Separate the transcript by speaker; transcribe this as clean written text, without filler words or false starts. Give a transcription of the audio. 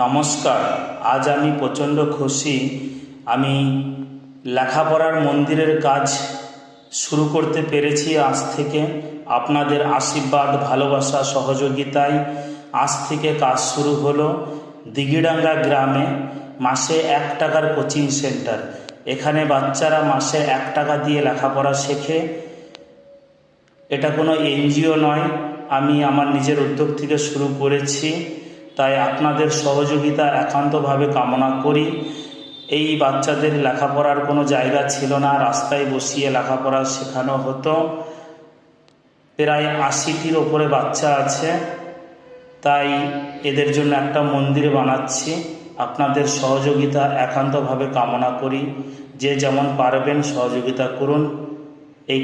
Speaker 1: নমস্কার। আজ আমি প্রচণ্ড খুশি। আমি লেখাপড়ার মন্দিরের কাজ শুরু করতে পেরেছি আজ থেকে। আপনাদের আশীর্বাদ, ভালোবাসা, সহযোগিতায় আজ থেকে কাজ শুরু হলো। দিঘিডাঙ্গা গ্রামে মাসে 1 টাকার কোচিং সেন্টার। এখানে বাচ্চারা মাসে 1 টাকা দিয়ে লেখাপড়া শেখে। এটা কোনো এনজিও নয়, আমি আমার নিজের উদ্যোগ থেকে শুরু করেছি। তাই আপনাদের সহযোগিতা একান্তভাবে কামনা করি। এই বাচ্চাদের লেখাপড়ার কোনো জায়গা ছিল না, রাস্তায় বসিয়ে লেখাপড়া শেখানো হতো। প্রায় 80টির ওপরে বাচ্চা আছে। তাই এদের জন্য একটা মন্দির বানাচ্ছি। আপনাদের সহযোগিতা একান্তভাবে কামনা করি। যে যেমন পারবেন সহযোগিতা করুন, এই